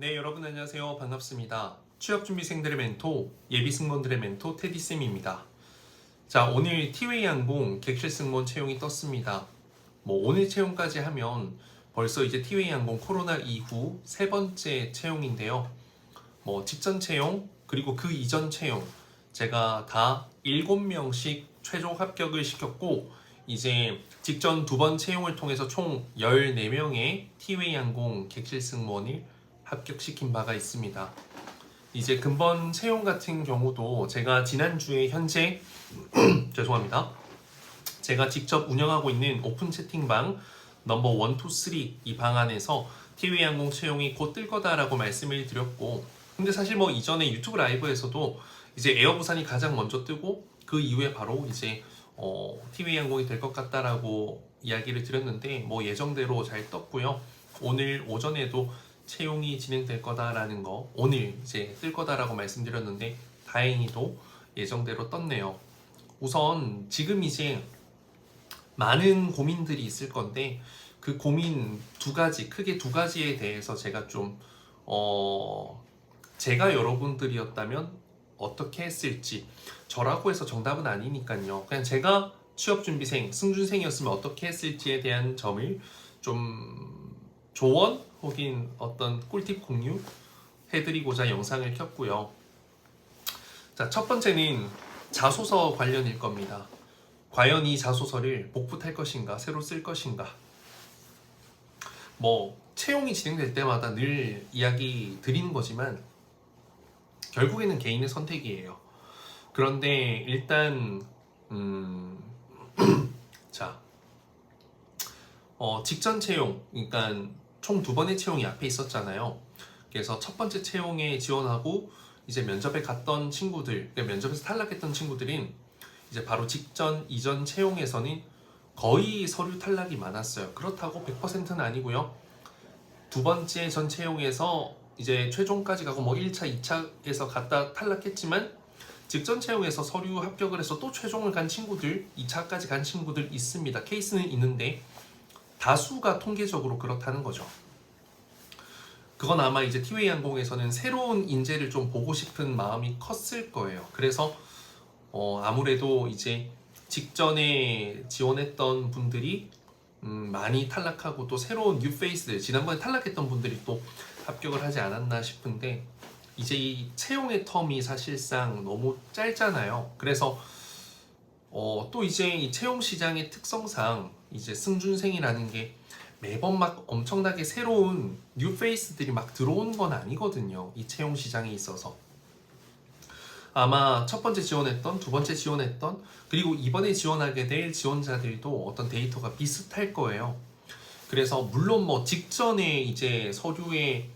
네, 여러분 안녕하세요. 반갑습니다. 취업준비생들의 멘토, 예비승무원들의 멘토 테디쌤입니다. 자, 오늘 티웨이 항공 객실 승무원 채용이 떴습니다. 오늘 채용까지 하면 벌써 이제 티웨이 항공 코로나 이후 세 번째 채용인데요. 직전 채용, 그리고 그 이전 채용, 제가 다 7명씩 최종 합격을 시켰고, 이제 직전 두 번 채용을 통해서 총 14명의 티웨이 항공 객실 승무원을 합격시킨 바가 있습니다. 이제 근본 채용 같은 경우도 제가 지난주에 현재 죄송합니다. 제가 직접 운영하고 있는 오픈 채팅방 넘버 1, 2, 3 이 방 안에서 티웨이 항공 채용이 곧 뜰 거다라고 말씀을 드렸고, 근데 사실 이전에 유튜브 라이브에서도 이제 에어부산이 가장 먼저 뜨고 그 이후에 바로 이제 티웨이 항공이 될 것 같다라고 이야기를 드렸는데 예정대로 잘 떴고요. 오늘 오전에도 채용이 진행될 거다라는 거, 오늘 이제 뜰 거다라고 말씀드렸는데 다행히도 예정대로 떴네요. 우선 지금 이제 많은 고민들이 있을 건데 그 고민 크게 두 가지에 대해서 제가 제가 여러분들이었다면 어떻게 했을지, 저라고 해서 정답은 아니니까요. 그냥 제가 취업준비생, 승준생이었으면 어떻게 했을지에 대한 점을 좀 조언 혹은 어떤 꿀팁 공유 해드리고자 영상을 켰고요. 자, 첫 번째는 자소서 관련일 겁니다. 과연 이 자소서를 복붙할 것인가, 새로 쓸 것인가. 채용이 진행될 때마다 늘 이야기 드리는 거지만 결국에는 개인의 선택이에요. 그런데 일단 자, 직전 채용, 그러니까 총 2번의 채용이 앞에 있었잖아요. 그래서 첫 번째 채용에 지원하고 이제 면접에 갔던 친구들, 면접에서 탈락했던 친구들은 이제 바로 직전, 이전 채용에서는 거의 서류 탈락이 많았어요. 그렇다고 100%는 아니고요. 두 번째 전 채용에서 이제 최종까지 가고 1차, 2차에서 갔다 탈락했지만 직전 채용에서 서류 합격을 해서 또 최종을 간 친구들, 2차까지 간 친구들 있습니다. 케이스는 있는데 다수가 통계적으로 그렇다는 거죠. 그건 아마 이제 티웨이 항공에서는 새로운 인재를 좀 보고 싶은 마음이 컸을 거예요. 그래서 아무래도 이제 직전에 지원했던 분들이 많이 탈락하고 또 새로운 뉴 페이스들, 지난번에 탈락했던 분들이 또 합격을 하지 않았나 싶은데, 이제 이 채용의 텀이 사실상 너무 짧잖아요. 그래서 또 이제 이 채용 시장의 특성상 이제 승준생이라는 게 매번 막 엄청나게 새로운 뉴 페이스들이 막 들어온 건 아니거든요. 이 채용 시장에 있어서. 아마 첫 번째 지원했던, 두 번째 지원했던, 그리고 이번에 지원하게 될 지원자들도 어떤 데이터가 비슷할 거예요. 그래서 물론 직전에 이제 서류에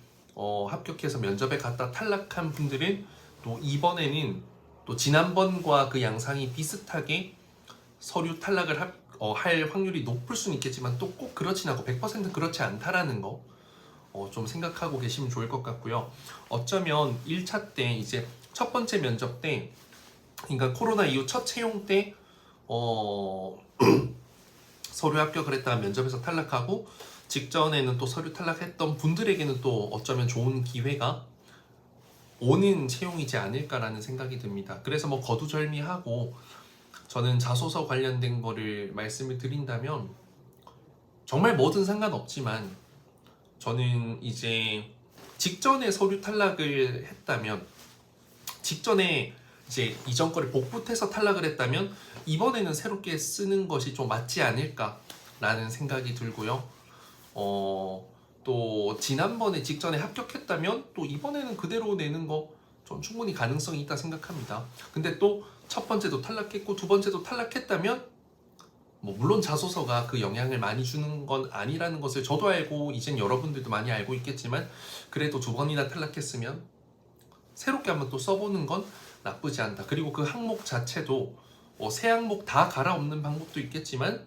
합격해서 면접에 갔다 탈락한 분들은 또 이번에는 또 지난번과 그 양상이 비슷하게 서류 탈락을 할 확률이 높을 수는 있겠지만 또 꼭 그렇진 않고 100% 그렇지 않다라는 거 좀 생각하고 계시면 좋을 것 같고요. 어쩌면 1차 때 이제 첫 번째 면접 때, 그러니까 코로나 이후 첫 채용 때 서류 합격을 했다가 면접에서 탈락하고 직전에는 또 서류 탈락했던 분들에게는 또 어쩌면 좋은 기회가 오는 채용이지 않을까라는 생각이 듭니다. 그래서 거두절미하고 저는 자소서 관련된 거를 말씀을 드린다면 정말 뭐든 상관없지만 저는 이제 직전에 서류 탈락을 했다면, 직전에 이제 이전 거를 복붙해서 탈락을 했다면 이번에는 새롭게 쓰는 것이 좀 맞지 않을까라는 생각이 들고요. 또 지난번에 직전에 합격했다면 또 이번에는 그대로 내는 거 좀 충분히 가능성이 있다 생각합니다. 근데 또 첫 번째도 탈락했고 두 번째도 탈락했다면 물론 자소서가 그 영향을 많이 주는 건 아니라는 것을 저도 알고 이젠 여러분들도 많이 알고 있겠지만, 그래도 2번이나 탈락했으면 새롭게 한번 또 써보는 건 나쁘지 않다. 그리고 그 항목 자체도 세 항목 다 갈아엎는 방법도 있겠지만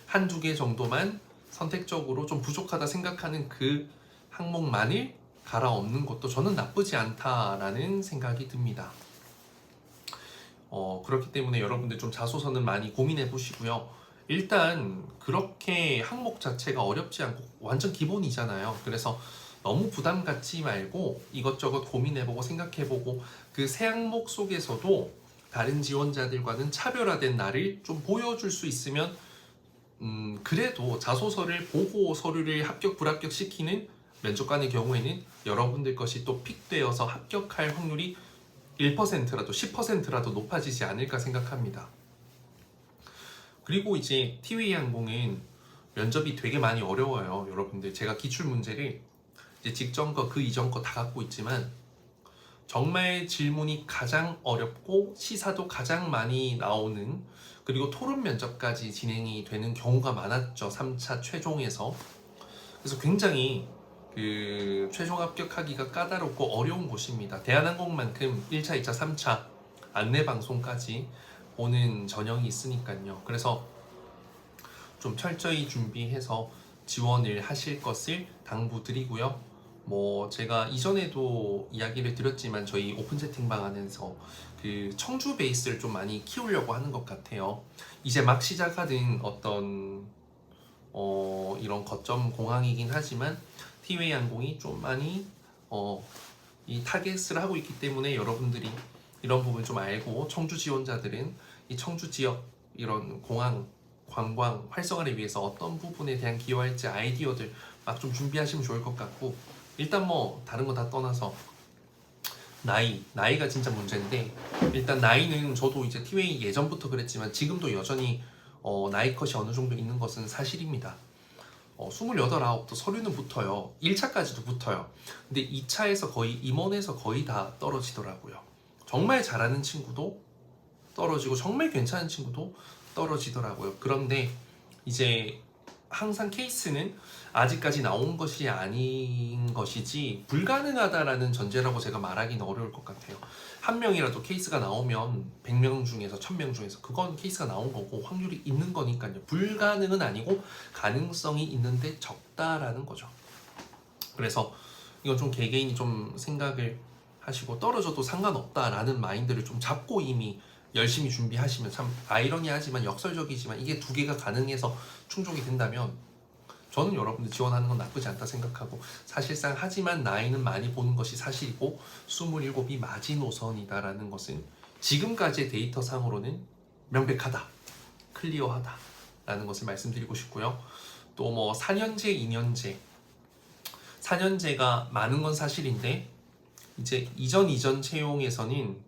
한두 개 정도만 선택적으로 좀 부족하다 생각하는 그 항목만을 갈아엎는 것도 저는 나쁘지 않다라는 생각이 듭니다. 그렇기 때문에 여러분들 좀 자소서는 많이 고민해 보시고요. 일단 그렇게 항목 자체가 어렵지 않고 완전 기본이잖아요. 그래서 너무 부담 갖지 말고 이것저것 고민해보고 생각해보고 그 새 항목 속에서도 다른 지원자들과는 차별화된 나를 좀 보여줄 수 있으면 그래도 자소서를 보고 서류를 합격 불합격 시키는 면접관의 경우에는 여러분들 것이 또 픽되어서 합격할 확률이 1%라도 10%라도 높아지지 않을까 생각합니다. 그리고 이제 티웨이 항공은 면접이 되게 많이 어려워요. 여러분들 제가 기출 문제를 이제 직전 거 그 이전 거 다 갖고 있지만 정말 질문이 가장 어렵고 시사도 가장 많이 나오는, 그리고 토론 면접까지 진행이 되는 경우가 많았죠. 3차 최종에서. 그래서 굉장히 그 최종 합격하기가 까다롭고 어려운 곳입니다. 대한항공만큼 1차, 2차, 3차 안내 방송까지 오는 전형이 있으니까요. 그래서 좀 철저히 준비해서 지원을 하실 것을 당부드리고요. 뭐 제가 이전에도 이야기를 드렸지만 저희 오픈 채팅방 안에서 그 청주 베이스를 좀 많이 키우려고 하는 것 같아요. 이제 막 시작하는 어떤 이런 거점 공항이긴 하지만 티웨이 항공이 좀 많이 이 타겟을 하고 있기 때문에 여러분들이 이런 부분 좀 알고 청주 지원자들은 이 청주 지역 이런 공항 관광 활성화를 위해서 어떤 부분에 대한 기여할지 아이디어들 막 좀 준비하시면 좋을 것 같고, 일단 뭐 다른 거 다 떠나서 나이가 진짜 문제인데, 일단 나이는 저도 이제 티웨이 예전부터 그랬지만 지금도 여전히 나이 컷이 어느 정도 있는 것은 사실입니다. 28, 9도 서류는 붙어요. 1차까지도 붙어요. 근데 2차에서 거의 임원에서 거의 다 떨어지더라고요. 정말 잘하는 친구도 떨어지고 정말 괜찮은 친구도 떨어지더라고요. 그런데 이제 항상 케이스는 아직까지 나온 것이 아닌 것이지 불가능하다라는 전제라고 제가 말하기는 어려울 것 같아요. 한 명이라도 케이스가 나오면 100명 중에서 1000명 중에서 그건 케이스가 나온 거고 확률이 있는 거니까요. 불가능은 아니고 가능성이 있는데 적다라는 거죠. 그래서 이건 좀 개개인이 좀 생각을 하시고 떨어져도 상관없다라는 마인드를 좀 잡고 이미 열심히 준비하시면, 참 아이러니하지만 역설적이지만 이게 두 개가 가능해서 충족이 된다면 저는 여러분들 지원하는 건 나쁘지 않다 생각하고, 사실상 하지만 나이는 많이 보는 것이 사실이고 27이 마지노선이다라는 것은 지금까지의 데이터 상으로는 명백하다, 클리어하다 라는 것을 말씀드리고 싶고요. 또 뭐 4년제, 2년제 4년제가 많은 건 사실인데 이제 이전 채용에서는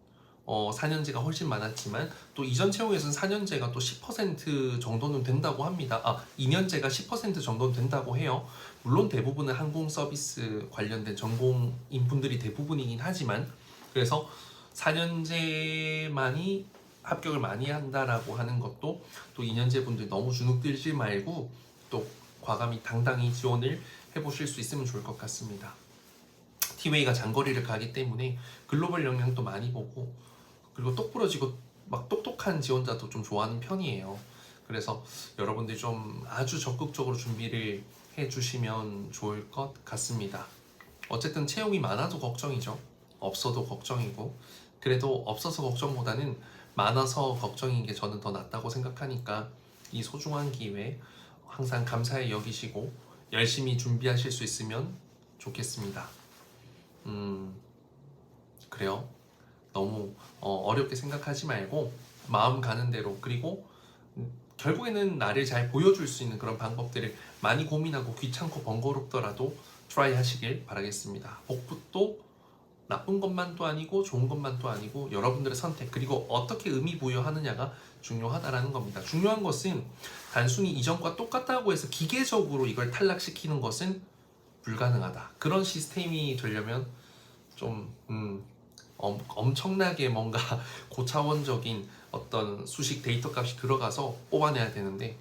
4년제가 훨씬 많았지만 또 이전 채용에서는 4년제가 또 10% 정도는 된다고 합니다. 2년제가 10% 정도는 된다고 해요. 물론 대부분은 항공 서비스 관련된 전공인 분들이 대부분이긴 하지만, 그래서 4년제만이 합격을 많이 한다라고 하는 것도 또 2년제 분들 너무 주눅들지 말고 또 과감히 당당히 지원을 해보실 수 있으면 좋을 것 같습니다. 티웨이가 장거리를 가기 때문에 글로벌 영향도 많이 보고, 그리고 똑부러지고 막 똑똑한 지원자도 좀 좋아하는 편이에요. 그래서 여러분들이 좀 아주 적극적으로 준비를 해주시면 좋을 것 같습니다. 어쨌든 채용이 많아도 걱정이죠. 없어도 걱정이고, 그래도 없어서 걱정보다는 많아서 걱정인 게 저는 더 낫다고 생각하니까 이 소중한 기회 항상 감사히 여기시고 열심히 준비하실 수 있으면 좋겠습니다. 그래요. 너무 어렵게 생각하지 말고 마음 가는 대로, 그리고 결국에는 나를 잘 보여줄 수 있는 그런 방법들을 많이 고민하고 귀찮고 번거롭더라도 트라이 하시길 바라겠습니다. 복붙도 나쁜 것만도 아니고 좋은 것만도 아니고 여러분들의 선택, 그리고 어떻게 의미 부여하느냐가 중요하다라는 겁니다. 중요한 것은 단순히 이전과 똑같다고 해서 기계적으로 이걸 탈락시키는 것은 불가능하다. 그런 시스템이 되려면 좀 엄청나게 뭔가 고차원적인 어떤 수식 데이터 값이 들어가서 뽑아내야 되는데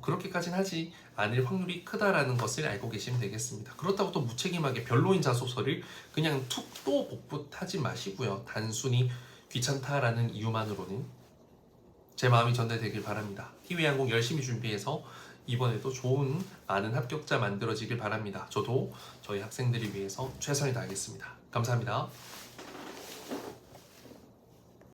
그렇게까지는 하지 않을 확률이 크다라는 것을 알고 계시면 되겠습니다. 그렇다고 또 무책임하게 별로인 자소서를 그냥 툭 또 복붙하지 마시고요. 단순히 귀찮다라는 이유만으로는 제 마음이 전달되길 바랍니다. 티웨이 항공 열심히 준비해서 이번에도 좋은 많은 합격자 만들어지길 바랍니다. 저도 저희 학생들을 위해서 최선을 다하겠습니다. 감사합니다.